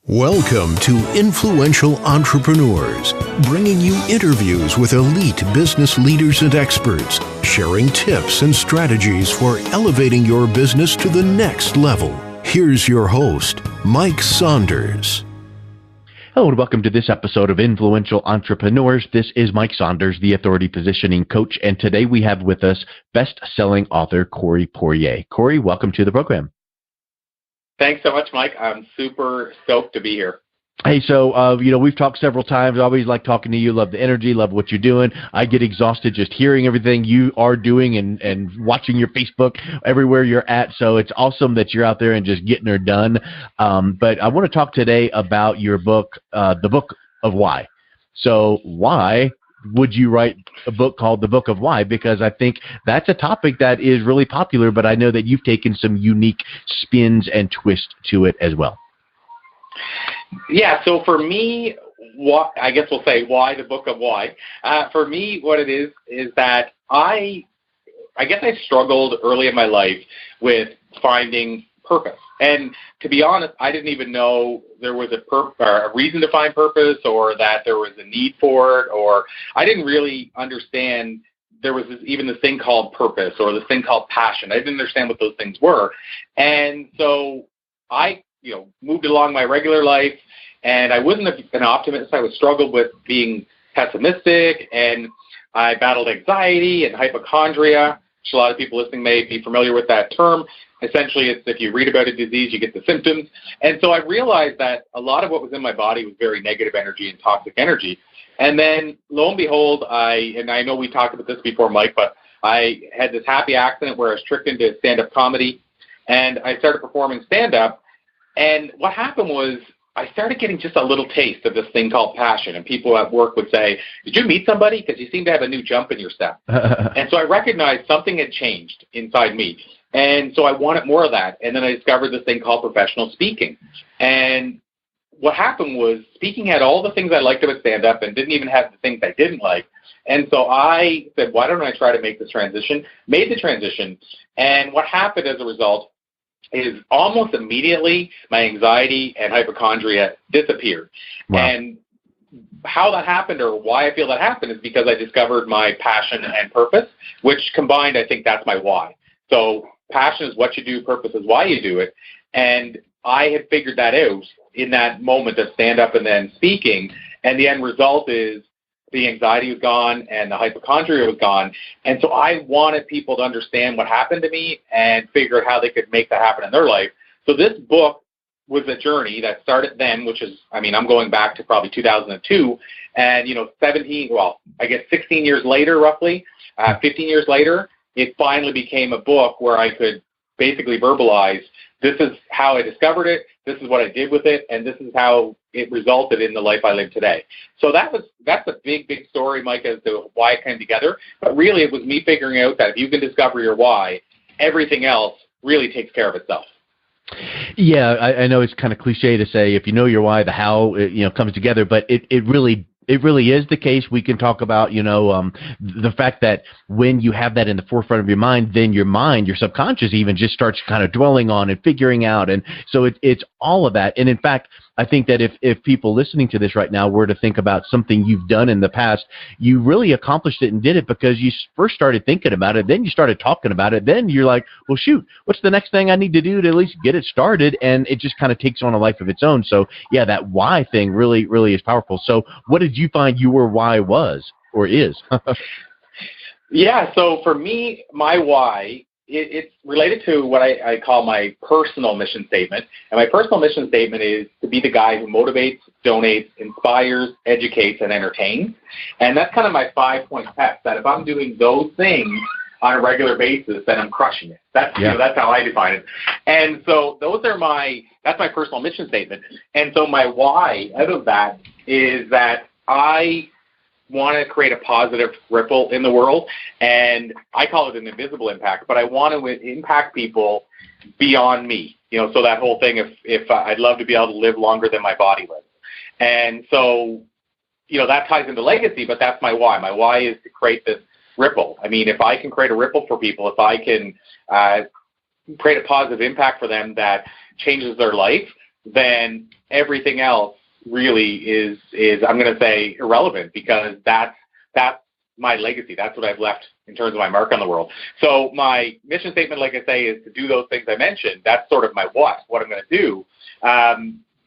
Welcome to Influential Entrepreneurs, bringing you interviews with elite business leaders and experts, sharing tips and strategies for elevating your business to the next level. Here's your host, Mike Saunders. Hello and welcome to this episode of Influential Entrepreneurs. This is Mike Saunders, the Authority Positioning Coach, and today we have with us best-selling author Corey Poirier. Corey, welcome to the program. Thanks so much, Mike. I'm super stoked to be here. Hey, so, we've talked several times. I always like talking to you. Love the energy, love what you're doing. I get exhausted just hearing everything you are doing and watching your Facebook everywhere you're at. So it's awesome that you're out there and just getting her done. But I want to talk today about your book, The Book of Why. So why would you write a book called The Book of Why? Because I think that's a topic that is really popular, but I know that you've taken some unique spins and twists to it as well. Yeah, so for me, I guess we'll say why The Book of Why. For me, what it is that I guess I struggled early in my life with finding purpose. And to be honest, I didn't even know there was a reason to find purpose or that there was a need for it, or I didn't really understand there was even this thing called purpose or this thing called passion. I didn't understand what those things were. And so I moved along my regular life, and I wasn't an optimist. I struggled with being pessimistic, and I battled anxiety and hypochondria, which a lot of people listening may be familiar with that term. Essentially, it's if you read about a disease, you get the symptoms. And so I realized that a lot of what was in my body was very negative energy and toxic energy. And then, lo and behold, I know we talked about this before, Mike, but I had this happy accident where I was tricked into stand-up comedy, and I started performing stand-up. And what happened was I started getting just a little taste of this thing called passion. And people at work would say, "Did you meet somebody? Because you seem to have a new jump in your step." And so I recognized something had changed inside me. And so I wanted more of that. And then I discovered this thing called professional speaking. And what happened was speaking had all the things I liked about stand-up and didn't even have the things I didn't like. And so I said, why don't I try to make this transition? Made the transition. And what happened as a result is almost immediately my anxiety and hypochondria disappeared. Wow. And how that happened or why I feel that happened is because I discovered my passion and purpose, which combined, I think that's my why. So passion is what you do, purpose is why you do it. And I had figured that out in that moment of stand-up and then speaking. And the end result is the anxiety was gone and the hypochondria was gone. And so I wanted people to understand what happened to me and figure out how they could make that happen in their life. So this book was a journey that started then, which is, I'm going back to probably 2002. And, 16 years later, roughly, 15 years later, it finally became a book where I could basically verbalize, this is how I discovered it, this is what I did with it, and this is how it resulted in the life I live today. So that's a big, big story, Mike, as to why it came together. But really, it was me figuring out that if you can discover your why, everything else really takes care of itself. Yeah, I know it's kind of cliche to say if you know your why, the how comes together, but it really is the case. We can talk about, the fact that when you have that in the forefront of your mind, then your mind, your subconscious even just starts kind of dwelling on and figuring out. And so it's all of that. And in fact, I think that if people listening to this right now were to think about something you've done in the past, you really accomplished it and did it because you first started thinking about it, then you started talking about it, then you're like, well, shoot, what's the next thing I need to do to at least get it started? And it just kind of takes on a life of its own. So yeah, that why thing really, really is powerful. So what did you find your why was or is? Yeah, so for me, my why, it's related to what I call my personal mission statement. And my personal mission statement is to be the guy who motivates, donates, inspires, educates, and entertains. And that's kind of my 5-point test, that if I'm doing those things on a regular basis, then I'm crushing it. That's how I define it. And so that's my personal mission statement. And so my why out of that is that I want to create a positive ripple in the world, and I call it an invisible impact, but I want to impact people beyond me. So that whole thing, if I'd love to be able to live longer than my body lives. And so, that ties into legacy, but that's my why. My why is to create this ripple. If I can create a ripple for people, if I can create a positive impact for them that changes their life, then everything else really is I'm going to say irrelevant, because that's my legacy. That's what I've left in terms of my mark on the world. So my mission statement, like I say, is to do those things I mentioned. That's sort of my what I'm going to do.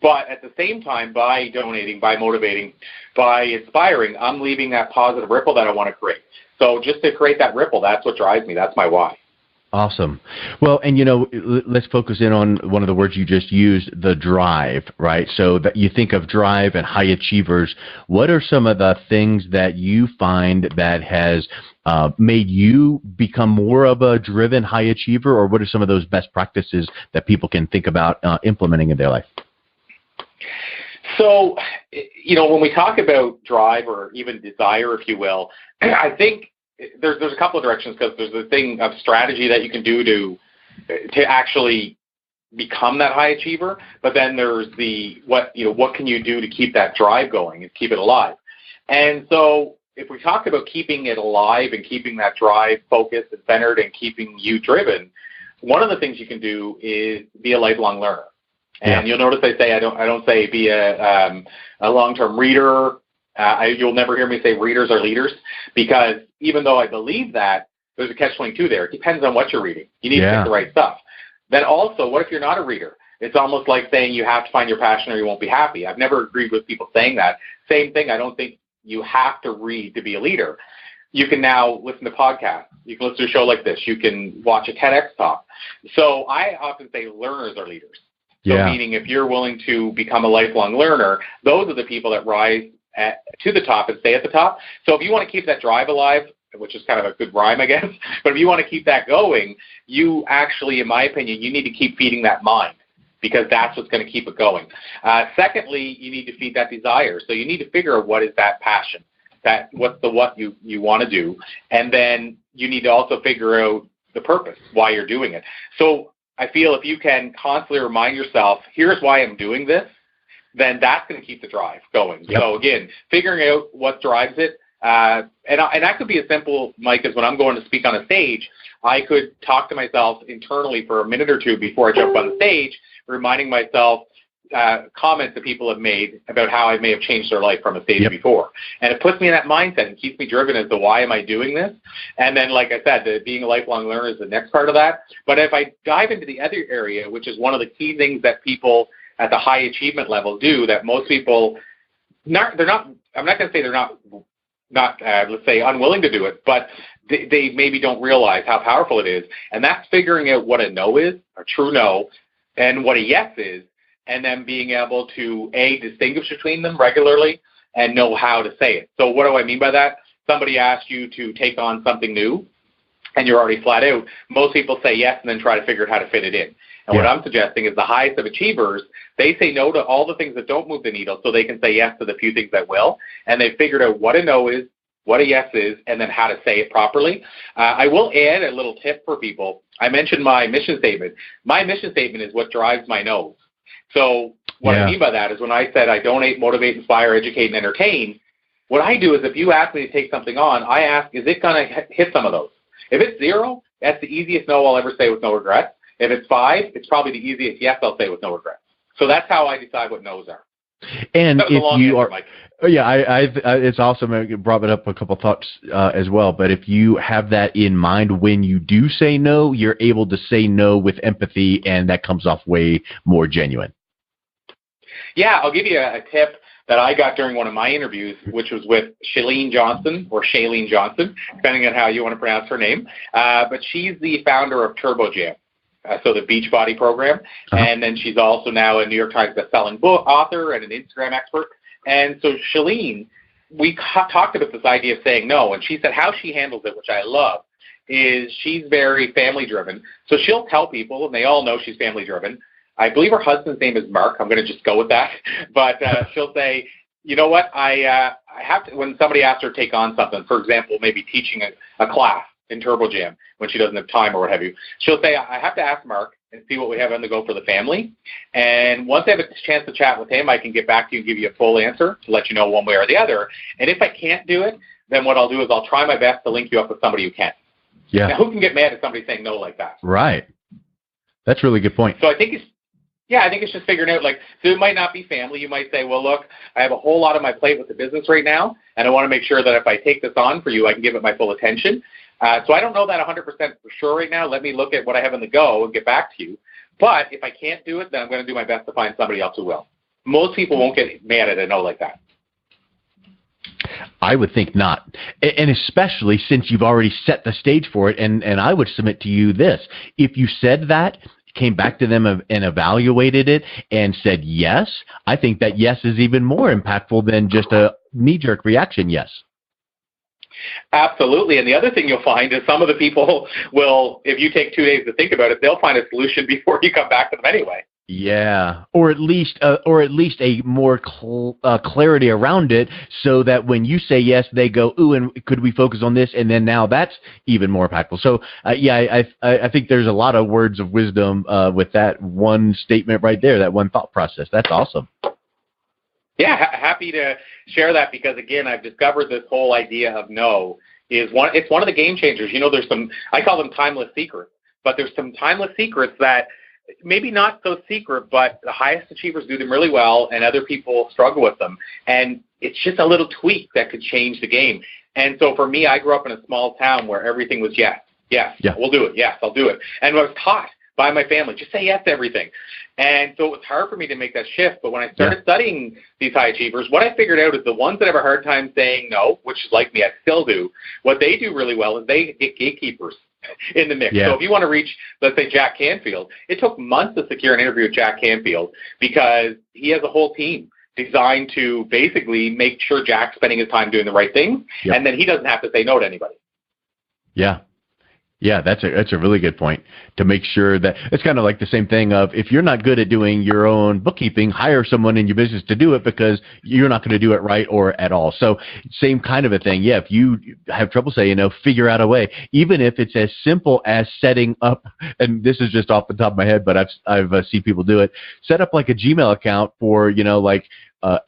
But at the same time, by donating, by motivating, by inspiring, I'm leaving that positive ripple that I want to create. So just to create that ripple, that's what drives me. That's my why. Awesome. Well, and let's focus in on one of the words you just used, the drive, right? So that you think of drive and high achievers. What are some of the things that you find that has made you become more of a driven high achiever, or what are some of those best practices that people can think about implementing in their life? So, when we talk about drive, or even desire, if you will, I think there's a couple of directions, because there's the thing of strategy that you can do to actually become that high achiever, but then there's what can you do to keep that drive going and keep it alive. And so if we talk about keeping it alive and keeping that drive focused and centered and keeping you driven, one of the things you can do is be a lifelong learner. And you'll notice I don't say be a long-term reader. You'll never hear me say readers are leaders, because even though I believe that, there's a catch-22 there. It depends on what you're reading. You need to pick the right stuff. Then also, what if you're not a reader? It's almost like saying you have to find your passion or you won't be happy. I've never agreed with people saying that. Same thing, I don't think you have to read to be a leader. You can now listen to podcasts. You can listen to a show like this. You can watch a TEDx talk. So I often say learners are leaders. So meaning if you're willing to become a lifelong learner, those are the people that rise to the top and stay at the top. So if you want to keep that drive alive, which is kind of a good rhyme, I guess, but if you want to keep that going, you actually, in my opinion, you need to keep feeding that mind, because that's what's going to keep it going. Secondly, you need to feed that desire. So you need to figure out what is that passion, what's the what you want to do, and then you need to also figure out the purpose, why you're doing it. So I feel if you can constantly remind yourself, here's why I'm doing this, then that's going to keep the drive going. Yep. So again, figuring out what drives it, and that could be as simple, Mike, as when I'm going to speak on a stage, I could talk to myself internally for a minute or two before I jump on the stage, reminding myself comments that people have made about how I may have changed their life from a stage before. And it puts me in that mindset and keeps me driven as to why am I doing this. And then, like I said, being a lifelong learner is the next part of that. But if I dive into the other area, which is one of the key things that people at the high achievement level do, that most people, I'm not going to say they're not let's say unwilling to do it, but they maybe don't realize how powerful it is. And that's figuring out what a no is, a true no, and what a yes is, and then being able to, distinguish between them regularly and know how to say it. So what do I mean by that? Somebody asks you to take on something new, and you're already flat out. Most people say yes and then try to figure out how to fit it in. And what I'm suggesting is the highest of achievers, they say no to all the things that don't move the needle so they can say yes to the few things that will. And they've figured out what a no is, what a yes is, and then how to say it properly. I will add a little tip for people. I mentioned my mission statement. My mission statement is what drives my no's. So what I mean by that is when I said I donate, motivate, inspire, educate, and entertain, what I do is if you ask me to take something on, I ask, is it going to hit some of those? If it's 0, that's the easiest no I'll ever say with no regrets. If it's 5, it's probably the easiest yes I'll say with no regrets. So that's how I decide what no's are. And if you are, it's awesome. I brought it up a couple thoughts as well. But if you have that in mind when you do say no, you're able to say no with empathy, and that comes off way more genuine. Yeah, I'll give you a tip that I got during one of my interviews, which was with Shailene Johnson, depending on how you want to pronounce her name. But she's the founder of Turbo Jam. So the Beachbody program, and then she's also now a New York Times best-selling book author and an Instagram expert. And so Shailene, we talked about this idea of saying no, and she said how she handles it, which I love, is she's very family-driven. So she'll tell people, and they all know she's family-driven. I believe her husband's name is Mark. I'm going to just go with that. But she'll say, you know what, I have to, when somebody asks her to take on something, for example, maybe teaching a class in Turbo Jam when she doesn't have time or what have you, she'll say, I have to ask Mark and see what we have on the go for the family. And once I have a chance to chat with him, I can get back to you and give you a full answer to let you know one way or the other. And if I can't do it, then what I'll do is I'll try my best to link you up with somebody who can. Yeah. Now, who can get mad at somebody saying no like that? Right. That's a really good point. So I think Yeah, I think it's just figuring out, like, so it might not be family. You might say, well, look, I have a whole lot on my plate with the business right now, and I want to make sure that if I take this on for you, I can give it my full attention. So I don't know that 100% for sure right now. Let me look at what I have on the go and get back to you. But if I can't do it, then I'm going to do my best to find somebody else who will. Most people won't get mad at a no like that. I would think not. And especially since you've already set the stage for it. And I would submit to you this. If you said that, came back to them and evaluated it and said yes, I think that yes is even more impactful than just a knee-jerk reaction yes. Absolutely. And the other thing you'll find is some of the people will, if you take 2 days to think about it, they'll find a solution before you come back to them anyway. Yeah, or at least a more clarity around it, so that when you say yes, they go, ooh, and could we focus on this? And then now that's even more impactful. So yeah, I think there's a lot of words of wisdom with that one statement right there, that one thought process. That's awesome. Yeah, happy to share that, because again, I've discovered this whole idea of no it's one of the game changers. You know, there's some, I call them timeless secrets, but there's some timeless secrets that maybe not so secret, but the highest achievers do them really well, and other people struggle with them. And it's just a little tweak that could change the game. And so for me, I grew up in a small town where everything was yes, yeah. We'll do it, yes, I'll do it. And I was taught by my family, just say yes to everything. And so it was hard for me to make that shift. But when I started studying these high achievers, what I figured out is the ones that have a hard time saying no, which is like me, I still do, what they do really well is they get gatekeepers in the mix. So if you want to reach, let's say, Jack Canfield, it took months to secure an interview with Jack Canfield, because he has a whole team designed to basically make sure Jack's spending his time doing the right things, and then he doesn't have to say no to anybody. Yeah, that's a really good point, to make sure that it's kind of like the same thing of, if you're not good at doing your own bookkeeping, hire someone in your business to do it, because you're not going to do it right or at all. So same kind of a thing. Yeah, if you have trouble saying no, figure out a way, even if it's as simple as setting up, and this is just off the top of my head, but I've seen people do it, set up like a Gmail account for, like,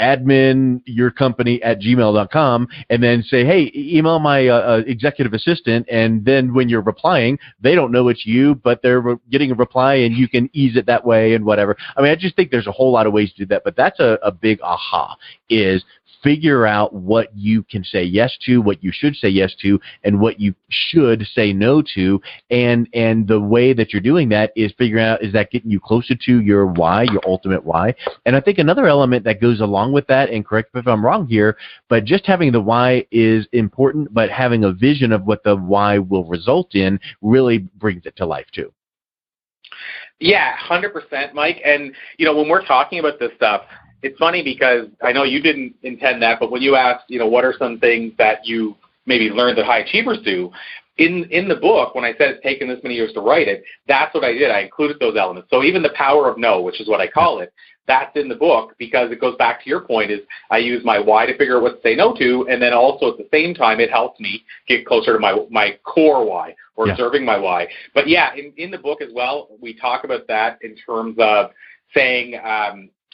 admin your company at gmail.com, and then say, hey, email my executive assistant, and then when you're replying, they don't know it's you, but they're getting a reply, and you can ease it that way and whatever. I mean, I just think there's a whole lot of ways to do that, but that's a big aha, is figure out what you can say yes to, what you should say yes to, and what you should say no to. And the way that you're doing that is figuring out, is that getting you closer to your why, your ultimate why? And I think another element that goes along with that, and correct me if I'm wrong here, but just having the why is important, but having a vision of what the why will result in really brings it to life too. Yeah, 100%, Mike. And, when we're talking about this stuff, it's funny because I know you didn't intend that, but when you asked, what are some things that you maybe learned that high achievers do, in the book, when I said it's taken this many years to write it, that's what I did. I included those elements. So even the power of no, which is what I call it, that's in the book, because it goes back to your point, is I use my why to figure out what to say no to, and then also at the same time it helps me get closer to my core why, or serving my why. But yeah, in the book as well, we talk about that in terms of saying,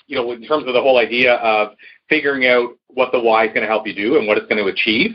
in terms of the whole idea of figuring out what the why is going to help you do and what it's going to achieve.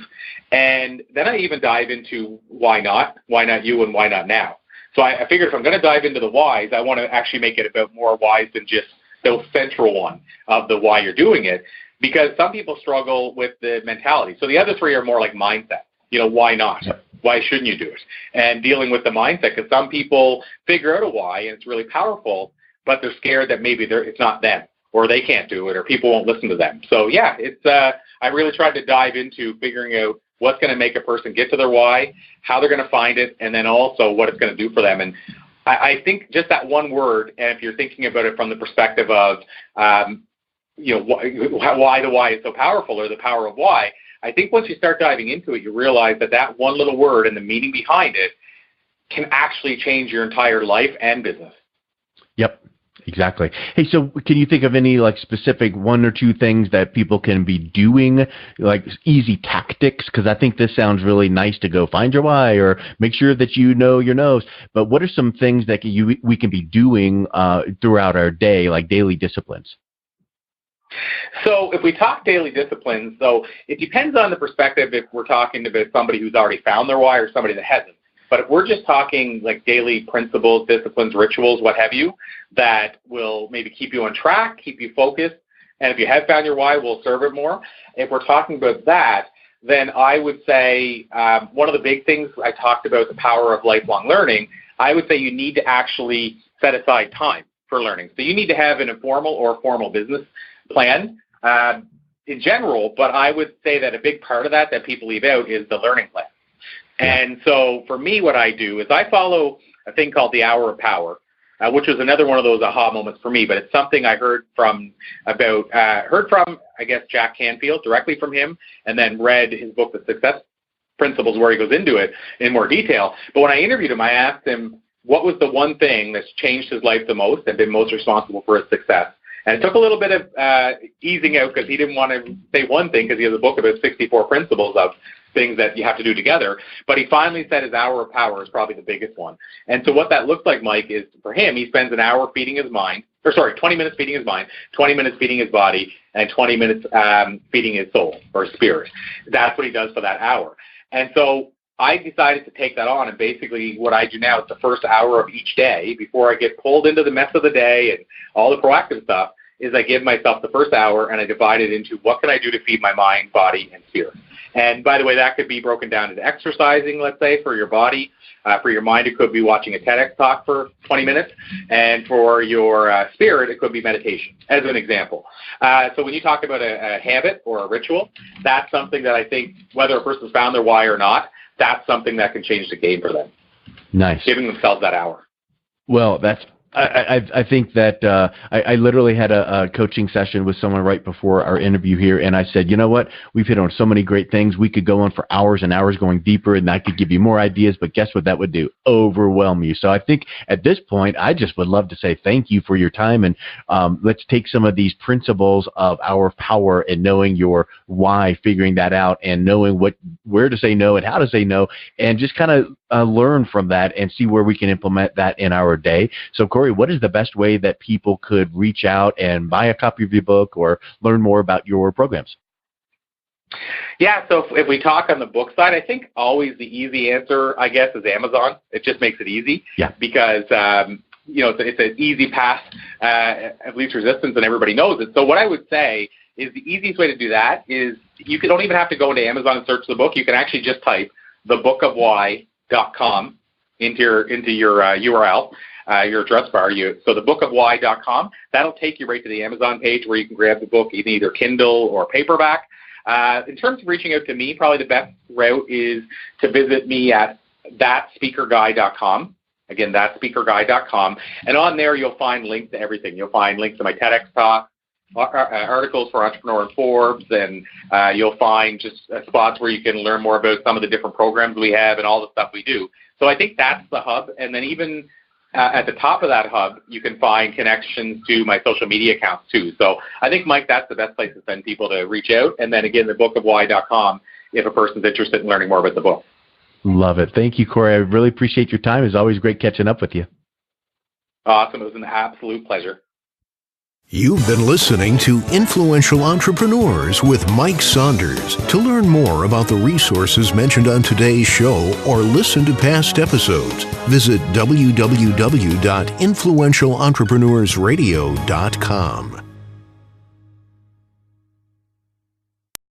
And then I even dive into why not you, and why not now. So I figured if I'm going to dive into the whys, I want to actually make it about more whys than just the central one of the why you're doing it, because some people struggle with the mentality. So the other three are more like mindset. Why not? Why shouldn't you do it? And dealing with the mindset, because some people figure out a why and it's really powerful, but they're scared that maybe it's not them, or they can't do it, or people won't listen to them. So yeah, I really tried to dive into figuring out what's going to make a person get to their why, how they're going to find it, and then also what it's going to do for them. And I think just that one word, and if you're thinking about it from the perspective of, why the why is so powerful, or the power of why, I think once you start diving into it, you realize that one little word and the meaning behind it can actually change your entire life and business. Yep. Exactly. Hey, so can you think of any specific one or two things that people can be doing, like easy tactics? Because I think this sounds really nice to go find your why, or make sure that you know your no's. But what are some things that we can be doing throughout our day, like daily disciplines? So if we talk daily disciplines, so it depends on the perspective if we're talking about somebody who's already found their why or somebody that hasn't. But if we're just talking like daily principles, disciplines, rituals, what have you, that will maybe keep you on track, keep you focused, and if you have found your why, we'll serve it more. If we're talking about that, then I would say one of the big things I talked about, the power of lifelong learning, I would say you need to actually set aside time for learning. So you need to have an informal or formal business plan in general, but I would say that a big part of that people leave out is the learning plan. And so for me, what I do is I follow a thing called the Hour of Power, which was another one of those aha moments for me, but it's something I heard from, I guess, Jack Canfield, directly from him, and then read his book, The Success Principles, where he goes into it in more detail. But when I interviewed him, I asked him, what was the one thing that's changed his life the most and been most responsible for his success? And it took a little bit of easing out because he didn't want to say one thing because he has a book about 64 principles of things that you have to do together. But he finally said his hour of power is probably the biggest one. And so what that looks like, Mike, is for him, he spends an hour feeding his mind, 20 minutes feeding his mind, 20 minutes feeding his body, and 20 minutes feeding his soul or spirit. That's what he does for that hour. And so I decided to take that on, and basically what I do now is the first hour of each day, before I get pulled into the mess of the day and all the proactive stuff, is I give myself the first hour and I divide it into what can I do to feed my mind, body, and spirit. And by the way, that could be broken down into exercising, let's say, for your body. For your mind, it could be watching a TEDx talk for 20 minutes. And for your spirit, it could be meditation, as an example. So when you talk about a habit or a ritual, that's something that I think, whether a person's found their why or not, that's something that can change the game for them. Nice. Giving themselves that hour. Well, I think that I literally had a coaching session with someone right before our interview here, and I said, you know what? We've hit on so many great things. We could go on for hours and hours going deeper, and I could give you more ideas, but guess what that would do? Overwhelm you. So I think at this point, I just would love to say thank you for your time, and let's take some of these principles of our power and knowing your why, figuring that out, and knowing where to say no and how to say no, and just kind of learn from that and see where we can implement that in our day. So, Corey, what is the best way that people could reach out and buy a copy of your book or learn more about your programs? Yeah, so if we talk on the book side, I think always the easy answer, I guess, is Amazon. It just makes it easy. Yeah. Because, it's an easy path of least resistance, and everybody knows it. So what I would say is the easiest way to do that is you don't even have to go into Amazon and search the book. You can actually just type thebookofwhy.com into your URL. Your address bar. So thebookofwhy.com, that'll take you right to the Amazon page where you can grab the book in either Kindle or paperback. In terms of reaching out to me, probably the best route is to visit me at thatspeakerguy.com. Again, thatspeakerguy.com. And on there, you'll find links to everything. You'll find links to my TEDx talk, articles for Entrepreneur and Forbes, and you'll find just spots where you can learn more about some of the different programs we have and all the stuff we do. So I think that's the hub. And then even at the top of that hub, you can find connections to my social media accounts too. So I think, Mike, that's the best place to send people to reach out. And then again, thebookofwhy.com if a person's interested in learning more about the book. Love it. Thank you, Corey. I really appreciate your time. It's always great catching up with you. Awesome. It was an absolute pleasure. You've been listening to Influential Entrepreneurs with Mike Saunders. To learn more about the resources mentioned on today's show or listen to past episodes, visit www.influentialentrepreneursradio.com.